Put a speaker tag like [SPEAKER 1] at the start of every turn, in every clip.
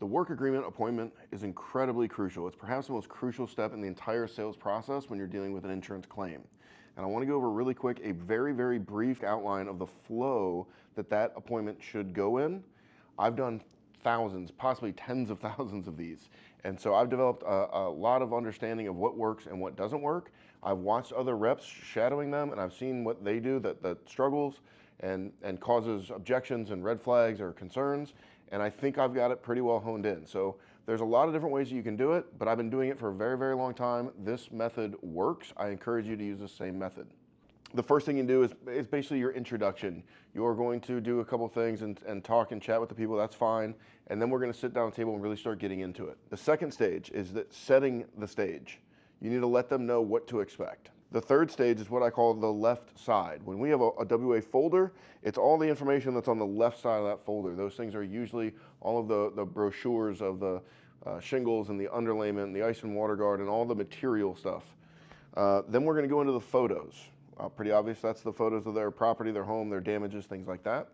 [SPEAKER 1] The work agreement appointment is incredibly crucial. It's perhaps the most crucial step in the entire sales process when you're dealing with an insurance claim. And I want to go over really quick a very brief outline of the flow that appointment should go in. I've done thousands, possibly tens of thousands of these. And so I've developed a lot of understanding of what works and what doesn't work. I've watched other reps shadowing them, and I've seen what they do that struggles and causes objections and red flags or concerns. And I think I've got it pretty well honed in. So there's a lot of different ways that you can do it, but I've been doing it for a very long time. This method works. I encourage you to use the same method. The first thing you do is basically your introduction. You're going to do a couple things and talk and chat with the people, that's fine. And then we're gonna sit down at the table and really start getting into it. The second stage is setting the stage. You need to let them know what to expect. The third stage is what I call the left side. When we have a WA folder, it's all the information that's on the left side of that folder. Those things are usually all of the brochures of the shingles and the underlayment and the ice and water guard and all the material stuff. Then we're gonna go into the photos. Pretty obvious, that's the photos of their property, their home, their damages, things like that.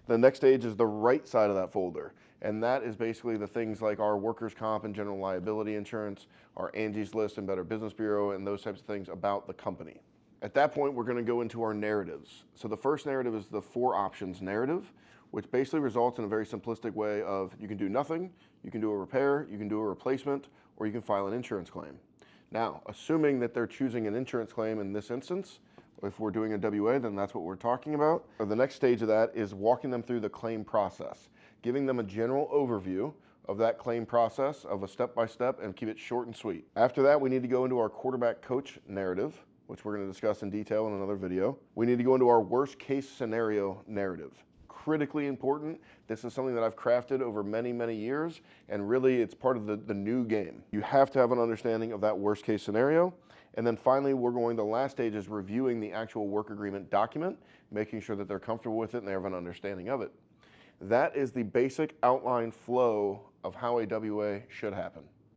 [SPEAKER 1] The next stage is the right side of that folder. And that is basically the things like our workers' comp and general liability insurance, our Angie's List and Better Business Bureau, and those types of things about the company. At that point, we're gonna go into our narratives. So the first narrative is the 4 options narrative, which basically results in a very simplistic way of you can do nothing, you can do a repair, you can do a replacement, or you can file an insurance claim. Now, assuming that they're choosing an insurance claim in this instance, if we're doing a WA, then that's what we're talking about. The next stage of that is walking them through the claim process, giving them a general overview of that claim process of a step-by-step and keep it short and sweet. After that, we need to go into our quarterback coach narrative, which we're going to discuss in detail in another video. We need to go into our worst case scenario narrative. Critically important. This is something that I've crafted over many years, and really it's part of the new game. You have to have an understanding of that worst case scenario. And then finally, the last stage is reviewing the actual work agreement document, making sure that they're comfortable with it and they have an understanding of it. That is the basic outline flow of how a WA should happen.